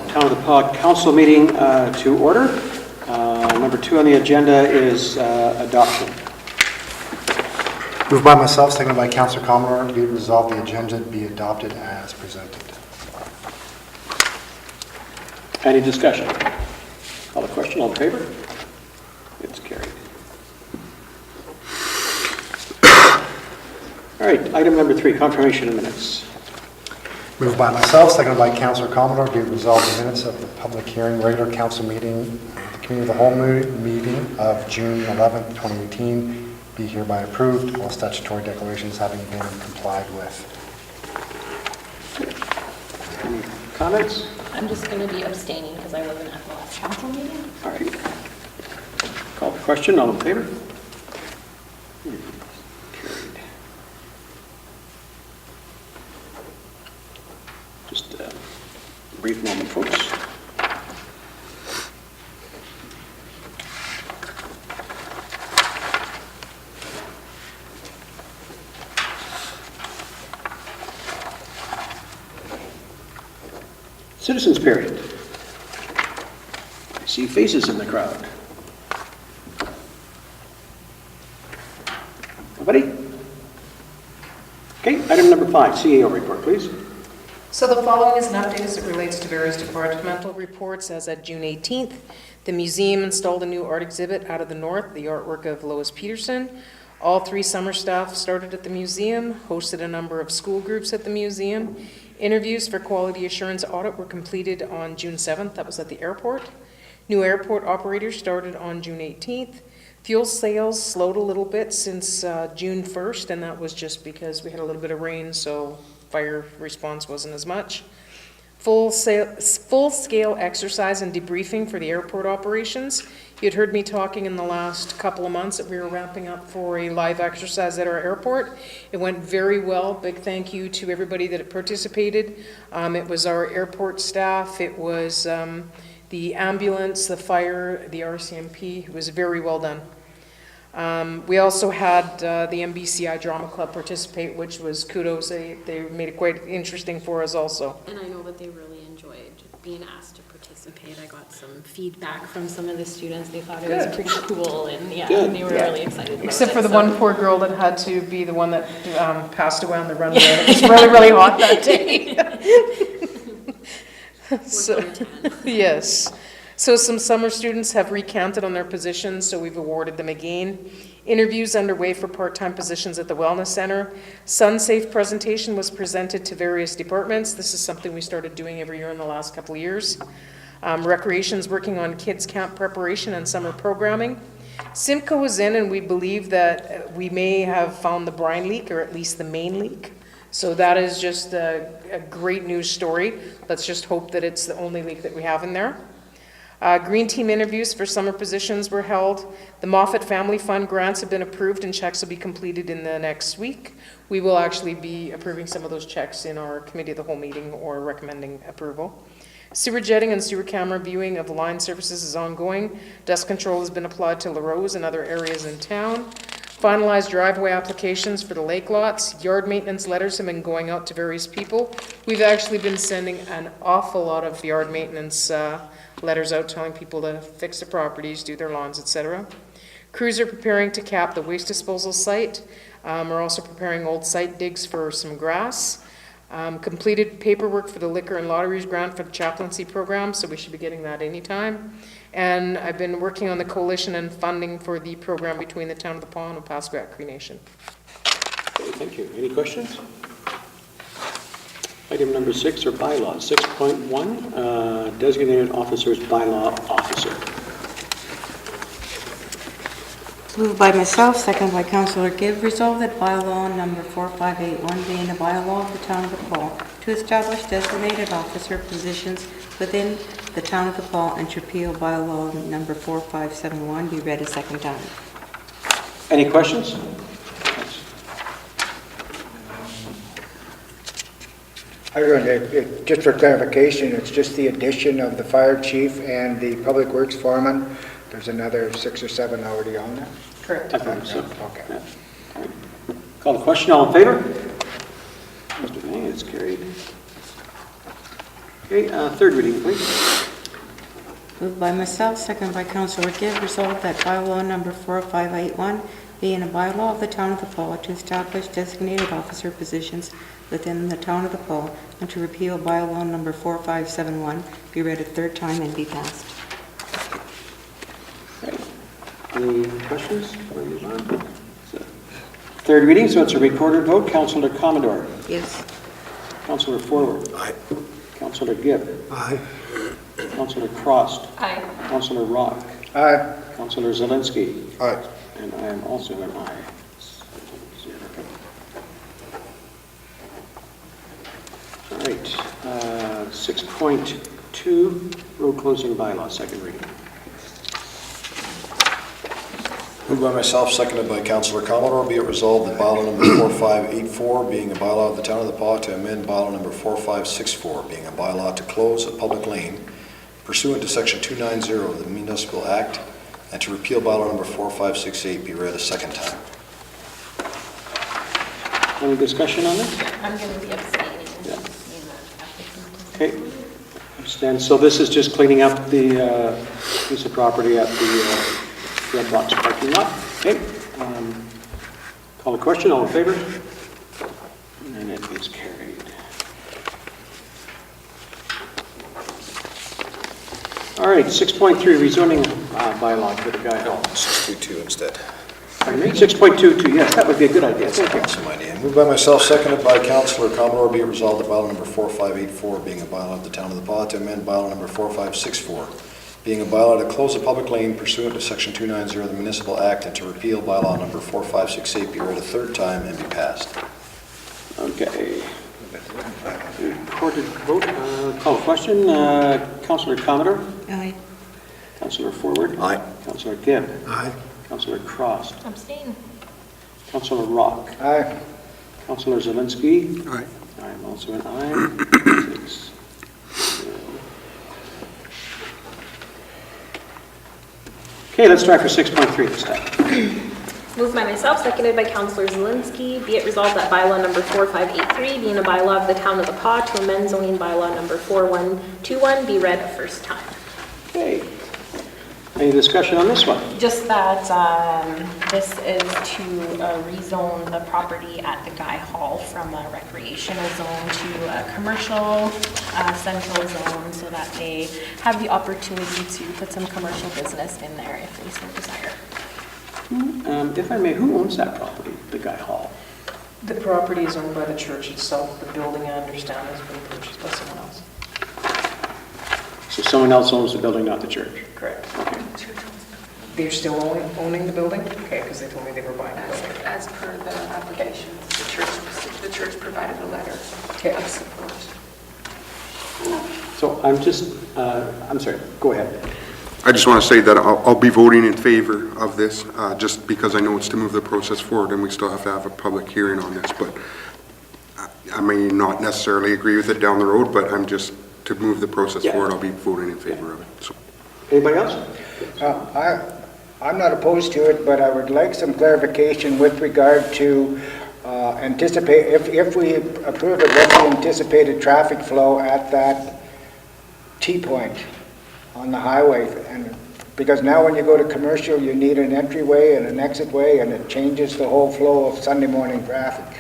Town of the Paw Council meeting to order. Number 2 on the agenda is adoption. Moved by myself, seconded by Councillor Commodore, be it resolved the agenda be adopted as presented. Any discussion? Call the question. All in favor? It's carried. All right, item number 3, confirmation of minutes. Moved by myself, seconded by Councillor Commodore, be it resolved the minutes of the public hearing, regular council meeting, the committee of the whole meeting of June 11th, 2018, be hereby approved, all statutory declarations having been complied with. Any comments? I'm just going to be abstaining because I wasn't at the last council meeting. All right. Call the question. All in favor? Carried. Just a brief moment, folks. Citizens period. I see faces in the crowd. Nobody? Okay, item number 5, CEO report, please. So the following is an update as it relates to various departmental reports. As at June 18th, the museum installed a new art exhibit Out of the North, the artwork of Lois Peterson. All 3 summer staff started at the museum, hosted a number of school groups at the museum. Interviews for quality assurance audit were completed on June 7th. That was at the airport. New airport operators started on June 18th. Fuel sales slowed a little bit since June 1st, and that was just because we had a little bit of rain, so fire response wasn't as much. Full-scale exercise and debriefing for the airport operations. You'd heard me talking in the last couple of months that we were ramping up for a live exercise at our airport. It went very well. Big thank you to everybody that participated. It was our airport staff, it was the ambulance, the fire, the RCMP. It was very well done. We also had the MBCI Drama Club participate, which was kudos. They made it quite interesting for us also. And I know that they really enjoyed being asked to participate. I got some feedback from some of the students. They thought it was pretty cool, and they were really excited about Except it, for the so. one poor girl that had to be the one that passed away on the runway. It was really, really hot that day. So, yes. So some summer students have recanted on their positions, so we've awarded them again. Interviews underway for part-time positions at the Wellness Center. SunSafe presentation was presented to various departments. This is something we started doing every year in the last couple of years. Recreation's working on kids camp preparation and summer programming. Simcoe was in, and we believe that we may have found the brine leak, or at least the main leak. So that is just a great news story. Let's just hope that it's the only leak that we have in there. Green team interviews for summer positions were held. The Moffat Family Fund grants have been approved and checks will be completed in the next week. We will actually be approving some of those checks in our committee of the whole meeting or recommending approval. Sewer jetting and sewer camera viewing of line surfaces is ongoing. Dust control has been applied to LaRose and other areas in town. Finalized driveway applications for the lake lots. Yard maintenance letters have been going out to various people. We've actually been sending an awful lot of yard maintenance letters out telling people to fix their properties, do their lawns, etc. Crews are preparing to cap the waste disposal site. We're also preparing old site digs for some grass. Completed paperwork for the liquor and lotteries grant for the chaplaincy program, so we should be getting that anytime. And I've been working on the coalition and funding for the program between the Town of the Paw and Opaskwayak Cree Nation. Okay, thank you. Any questions? Item number 6 are bylaws. 6.1, designated officers bylaw officer. Moved by myself, seconded by Councillor Gibb. Resolved that bylaw number 4581 being the bylaw of the Town of the Paw to establish designated officer positions within the Town of the Paw and repeal bylaw number 4571 be read a second time. Any questions? Just for clarification, it's just the addition of the fire chief and the public works foreman. There's another 6 or 7 already on there? Correct. I think so. Okay. Yeah. Call the question. All in favor? Mr. Vang, it's carried. Okay, third reading, please. Moved by myself, seconded by Councillor Gibb, resolved that bylaw number 4581 being a bylaw of the Town of the Fall to establish designated officer positions within the Town of the Fall and to repeal bylaw number 4571 be read a third time and be passed. Okay. Any questions before we move on? So, third reading, so it's a recorded vote. Councillor Commodore. Yes. Councillor Forward. Aye. Councillor Gibb. Aye. Councillor Cross. Aye. Councillor Rock. Aye. Councillor Zelinski. Aye. And I am also an aye. 7-0. All right, 6.2, road closing bylaw, second reading. Moved by myself, seconded by Councillor Commodore, be it resolved that bylaw number 4584, being a bylaw of the Town of the Paw, to amend bylaw number 4564, being a bylaw to close a public lane pursuant to section 290 of the Municipal Act, and to repeal bylaw number 4568 be read a second time. Any discussion on this? I'm going to be abstaining. Yeah. In the application. Okay. Understand. So this is just cleaning up the piece of property at the Red Box parking lot. Okay. Call the question. All in favor? And it is carried. All right, 6.3, rezoning bylaw for the guy. No, 622 instead. Pardon me? 6.22, yes, that would be a good idea. Thank you. Awesome idea. Moved by myself, seconded by Councillor Commodore, be it resolved that bylaw number 4584, being a bylaw of the Town of the Paw, to amend bylaw number 4564, being a bylaw to close a public lane pursuant to section 290 of the Municipal Act, and to repeal bylaw number 4568 be read a third time and be passed. Okay. Recorded vote. Call the question. Councillor Commodore. Aye. Councillor Forward. Aye. Councillor Gibb. Aye. Councillor Cross. Abstain. Councillor Rock. Aye. Councillor Zelinski. Aye. I am also an aye. 6. Okay, let's try for 6.3 this time. Moved by myself, seconded by Councillor Zelinski. Be it resolved that bylaw number 4583, being a bylaw of the Town of the Paw, to amend zoning bylaw number 4121, be read a first time. Okay. Any discussion on this one? Just that this is to rezone the property at the Guy Hall from a recreational zone to a commercial central zone, so that they have the opportunity to put some commercial business in there if they so desire. If I may, who owns that property, the Guy Hall? The property is owned by the church itself. The building, I understand, has been purchased by someone else. So someone else owns the building, not the church? Correct. Okay. They're still owning the building? Okay, because they told me they were buying the building. As per the application, the church provided a letter Okay. of support. So I'm just, I'm sorry, go ahead. I just want to say that I'll be voting in favor of this, just because I know it's to move the process forward, and we still have to have a public hearing on this, but I may not necessarily agree with it down the road, but I'm just, to move the process Yeah. forward, I'll be voting in favor of it, so. Anybody else? I'm not opposed to it, but I would like some clarification with regard to anticipate, if we approve it, what's the anticipated traffic flow at that T-point on the highway? And because now when you go to commercial, you need an entryway and an exit way, and it changes the whole flow of Sunday morning traffic.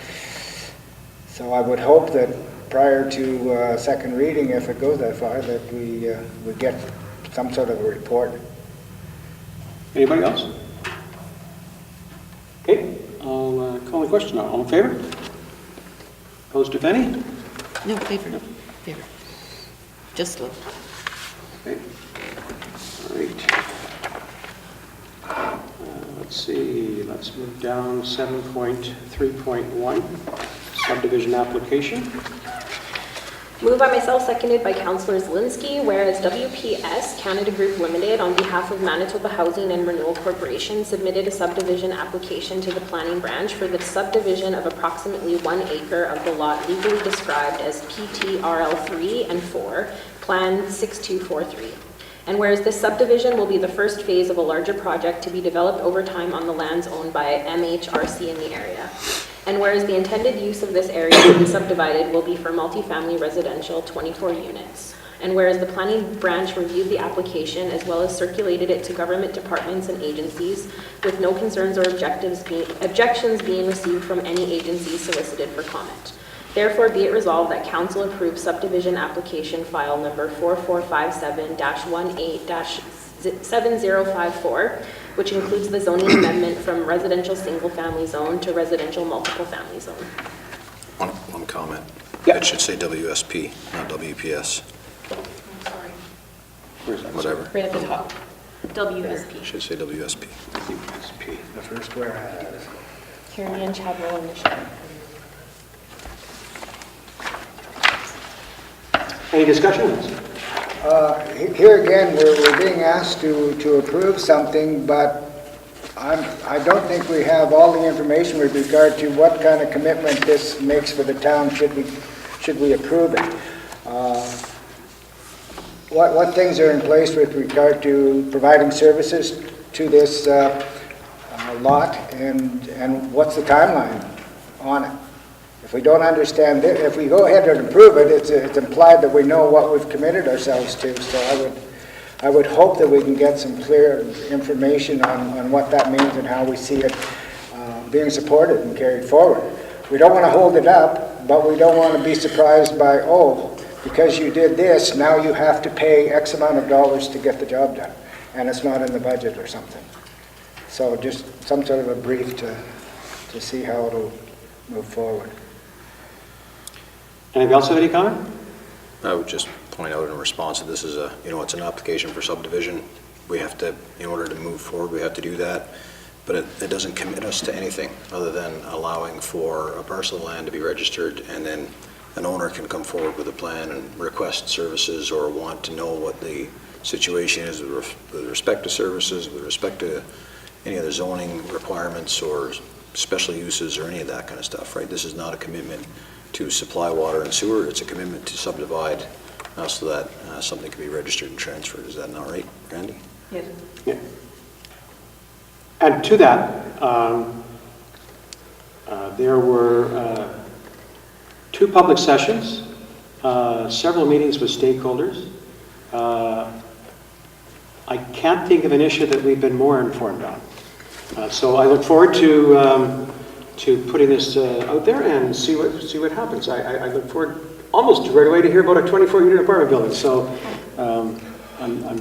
So I would hope that prior to second reading, if it goes that far, that we would get some sort of a report. Anybody else? Okay, I'll call the question. All in favor? Opposed, if any? No, favor, no, favor. Just look. Okay. All right. Let's see, let's move down 7.3.1, subdivision application. Moved by myself, seconded by Councillor Zelinski, whereas WPS Canada Group Limited, on behalf of Manitoba Housing and Renewal Corporation, submitted a subdivision application to the planning branch for the subdivision of approximately 1 acre of the lot legally described as PTRL 3 and 4, Plan 6243. And whereas this subdivision will be the first phase of a larger project to be developed over time on the lands owned by MHRC in the area. And whereas the intended use of this area to be subdivided will be for multifamily residential 24 units. And whereas the planning branch reviewed the application as well as circulated it to government departments and agencies with no concerns or objections being received from any agency solicited for comment. Therefore, be it resolved that council approves subdivision application file number 4457-18-7054, which includes the zoning amendment from residential single-family zone to residential multiple-family zone. One comment. Yeah. It should say WSP, not WPS, Where's that? whatever. Right at the top. WSP. It should say WSP. The first whereas. Kearney and Chadwell initiative. Any discussion? Here again, we're being asked to approve something, but I don't think we have all the information with regard to what kind of commitment this makes for the town should we approve it. What things are in place with regard to providing services to this lot, and what's the timeline on it? If we don't understand it, if we go ahead and approve it, it's implied that we know what we've committed ourselves to. So I would hope that we can get some clear information on what that means and how we see it being supported and carried forward. We don't want to hold it up, but we don't want to be surprised by, oh, because you did this, now you have to pay X amount of dollars to get the job done, and it's not in the budget or something. So just some sort of a brief to see how it'll move forward. Anybody else have any comment? I would just point out in response that this is it's an application for subdivision. We have to, in order to move forward, we have to do that. But it doesn't commit us to anything other than allowing for a parcel of land to be registered, and then an owner can come forward with a plan and request services or want to know what the situation is with respect to services, with respect to any other zoning requirements or special uses or any of that kind of stuff, right? This is not a commitment to supply water and sewer. It's a commitment to subdivide so that something can be registered and transferred. Is that not right, Randy? Yes. Yeah. And to that, there were 2 public sessions, several meetings with stakeholders. I can't think of an issue that we've been more informed on. So I look forward to putting this out there and see what happens. I look forward almost right away to hear about a 24-unit apartment building. So I'm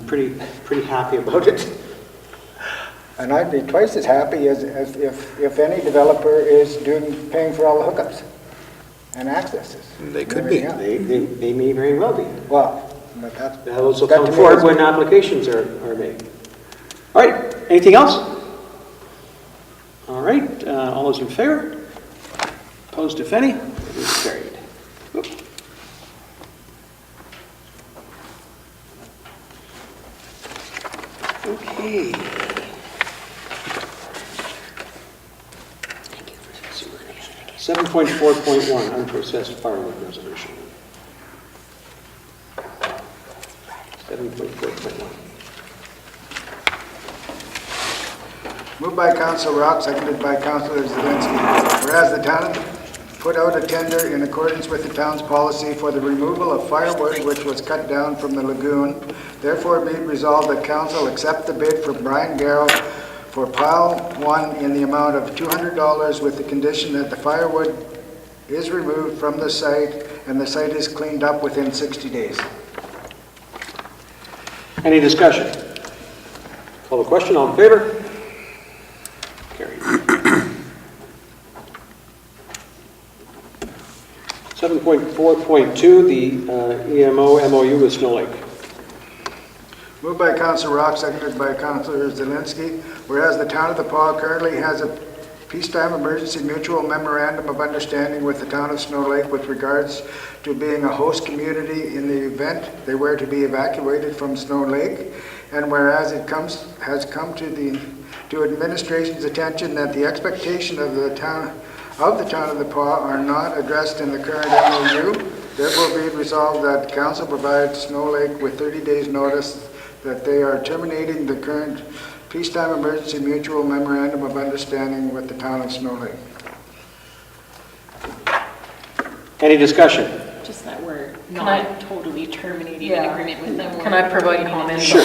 pretty happy about it. And I'd be twice as happy as if any developer is paying for all the hookups and accesses. They could be. They may very well be. Well, but that's... Those will that come to me forward is- when applications are made. All right, anything else? All right, all those in favor? Opposed, if any? It is carried. Oop. Okay. 7.4.1, unprocessed firewood resolution. 7.4.1. Moved by Council Rock, seconded by Councilor Zelinski. Whereas the town put out a tender in accordance with the town's policy for the removal of firewood which was cut down from the lagoon, therefore be it resolved that council accept the bid from Brian Garrow for pile 1 in the amount of $200 with the condition that the firewood is removed from the site and the site is cleaned up within 60 days. Any discussion? Call the question, all in favor? Carried. 7.4.2, the EMO MOU with Snow Lake. Moved by Councilor Rock, seconded by Councilor Zelinski. Whereas the town of The Paw currently has a peacetime emergency mutual memorandum of understanding with the town of Snow Lake with regards to being a host community in the event they were to be evacuated from Snow Lake. And whereas it has come to administration's attention that the expectation of the town of The Paw are not addressed in the current MOU, therefore be it resolved that council provides Snow Lake with 30 days notice that they are terminating the current peacetime emergency mutual memorandum of understanding with the town of Snow Lake. Any discussion? just that we're Can I- not totally terminating Yeah. an agreement with them. Can We're I provide agreeing comment? it. Sure.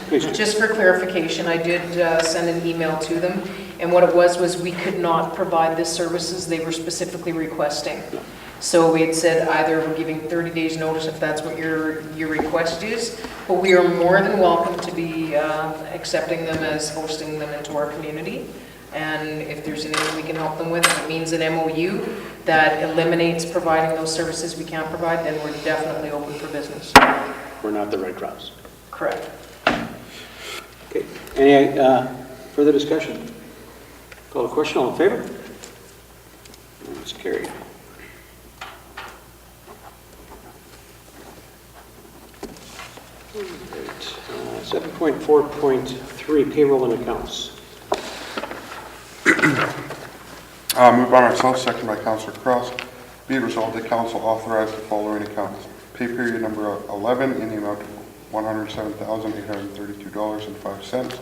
Please do. Just for clarification, I did send an email to them, and what it was we could not provide the services they were specifically requesting. So we had said either we're giving 30 days notice if that's what your request is, but we are more than welcome to be accepting them as hosting them into our community. And if there's anything we can help them with, if it means an MOU that eliminates providing those services we can't provide, then we're definitely open for business. We're not the Red Cross. Correct. Okay. Any further discussion? Call the question, all in favor? It's carried. Great. 7.4.3, payroll and accounts. Moved by myself, second by Councillor Cross. Be it resolved that council authorize the following accounts. Pay period number 11 in the amount of $107,832.05.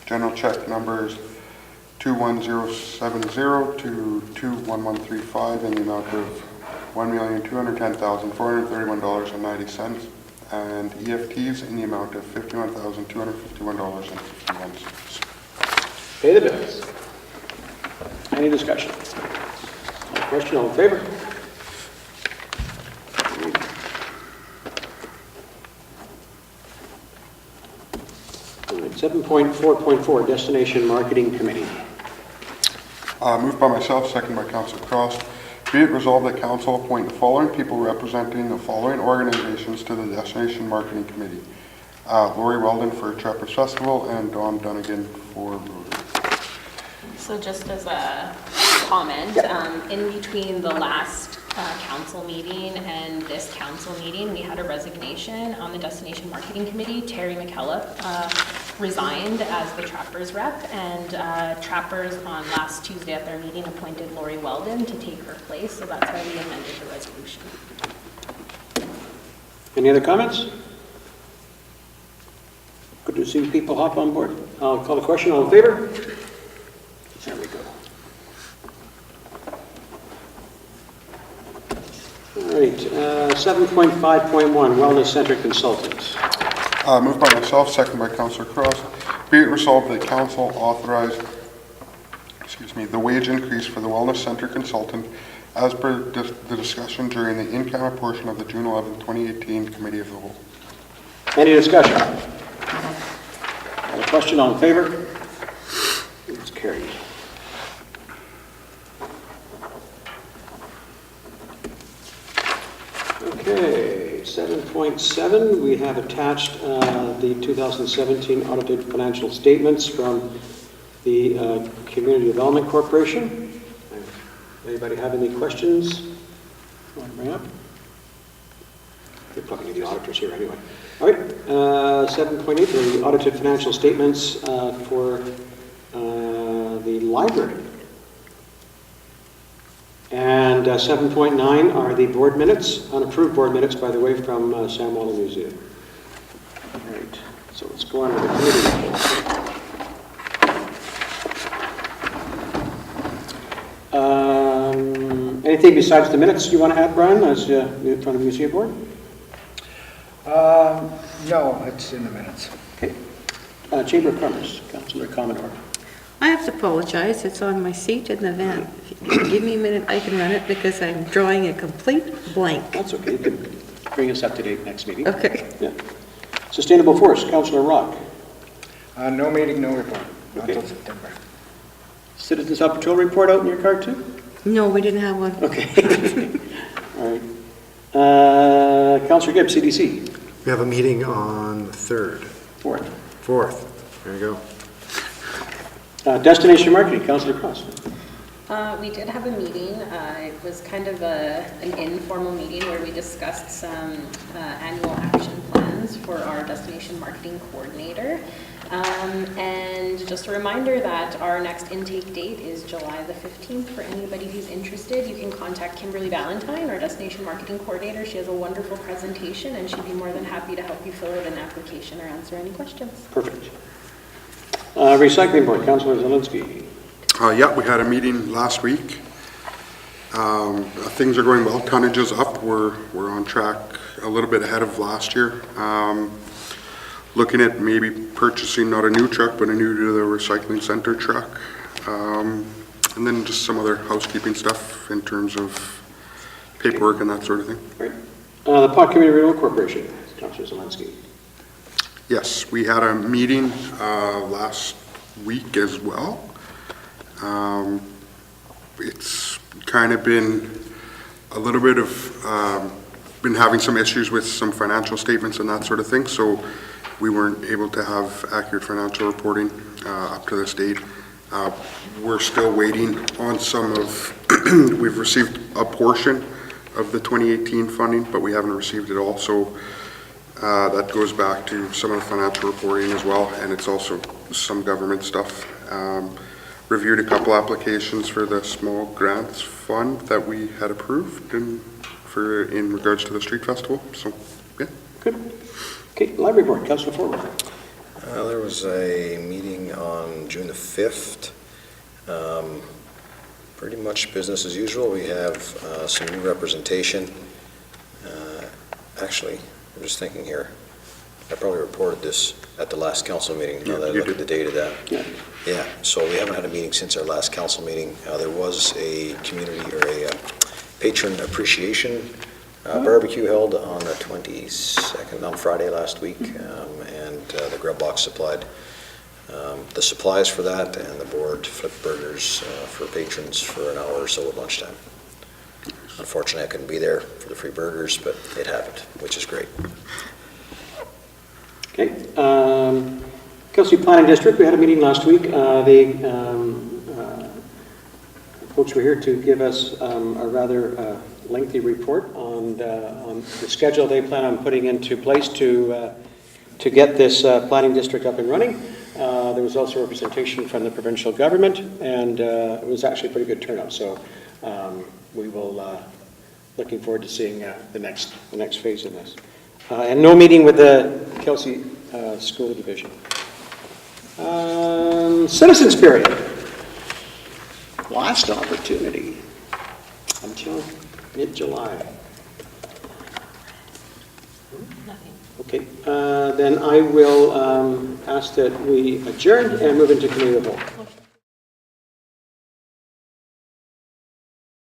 General check numbers 21070 to 21135 in the amount of $1,210,431.90. And EFTs in the amount of $51,251.51. Pay the bills. Any discussion? Call the question, all in favor? All right, 7.4.4, Destination Marketing Committee. Moved by myself, second by Councillor Cross. Be it resolved that council appoint the following people representing the following organizations to the Destination Marketing Committee. Lori Weldon for Trappers Festival and Dawn Dunnigan for Rotary. So just as a comment, in between the last council meeting and this council meeting, we had a resignation on the Destination Marketing Committee. Terry McKellar resigned as the Trappers rep, and Trappers on last Tuesday at their meeting appointed Lori Weldon to take her place, so that's why we amended the resolution. Any other comments? Good to see people hop on board. I'll call the question, all in favor? There we go. All right, 7.5.1, Wellness Center Consultants. Moved by myself, second by Councillor Cross. Be it resolved that council authorize, the wage increase for the Wellness Center Consultant as per the discussion during the in-camera portion of the June 11, 2018 Committee of the Whole. Any discussion? Call the question, all in favor? It's carried. Okay, 7.7, we have attached the 2017 audited financial statements from the Community Development Corporation. Anybody have any questions you want to bring up? They're probably the auditors here anyway. All right, 7.8, the audited financial statements for the library. And 7.9 are the board minutes, unapproved board minutes, by the way, from Sam Waller Museum. All right, so let's go on to the committee reports. Anything besides the minutes you want to add, Brian, as from the museum board? No, it's in the minutes. Okay. Chamber of Commerce, Councillor Commodore. I have to apologize, it's on my seat in the van. If you can give me a minute, I can run it because I'm drawing a complete blank. That's okay, you can bring us up to date next meeting. Okay. Yeah. Sustainable Forest, Councillor Rock. No meeting, no report, not Okay. until September. Citizens Health Patrol report out in your card too? No, we didn't have one. Okay. All right. Councillor Gibbs, CDC. We have a meeting on the 3rd, Fourth. 4th. There you go. Destination Marketing, Councillor Cross. We did have a meeting. It was kind of an informal meeting where we discussed some annual action plans for our destination marketing coordinator. And just a reminder that our next intake date is July the 15th. For anybody who's interested, you can contact Kimberly Valentine, our destination marketing coordinator. She has a wonderful presentation and she'd be more than happy to help you fill out an application or answer any questions. Perfect. Recycling Board, Councillor Zelinski. Yeah, we had a meeting last week. Things are going well. Tonnage is up. We're on track a little bit ahead of last year. Looking at maybe purchasing not a new truck, but a new to the recycling center truck. And then just some other housekeeping stuff in terms of paperwork and that sort of thing. Right. The Pot Community Renewal Corporation, Councillor Zelinski. Yes, we had a meeting last week as well. It's kind of been a little bit of, been having some issues with some financial statements and that sort of thing, so we weren't able to have accurate financial reporting up to this date. We're still waiting on some of, we've received a portion of the 2018 funding, but we haven't received it all, so that goes back to some of the financial reporting as well, and it's also some government stuff. Reviewed a couple applications for the small grants fund that we had approved in regards to the street festival, so yeah. Good. Okay, library board, Councillor Forward. There was a meeting on June the 5th. Pretty much business as usual. We have some new representation. Actually, I'm just thinking here, I probably reported this at the last council meeting, now that I look at the date of that. Yeah, so we haven't had a meeting since our last council meeting. There was a community or a patron appreciation barbecue held on the 22nd, on Friday last week, and the Grub Box supplied the supplies for that, and the board flipped burgers for patrons for an hour or so at lunchtime. Unfortunately, I couldn't be there for the free burgers, but it happened, which is great. Okay. Kelsey Planning District, we had a meeting last week. The folks were here to give us a rather lengthy report on the schedule they plan on putting into place to get this planning district up and running. There was also representation from the provincial government, and it was actually a pretty good turnout. So we will looking forward to seeing the next phase in this. And no meeting with the Kelsey School Division. Citizens period. Last opportunity until mid-July. Nothing. Okay, then I will ask that we adjourn and move into committee of the whole.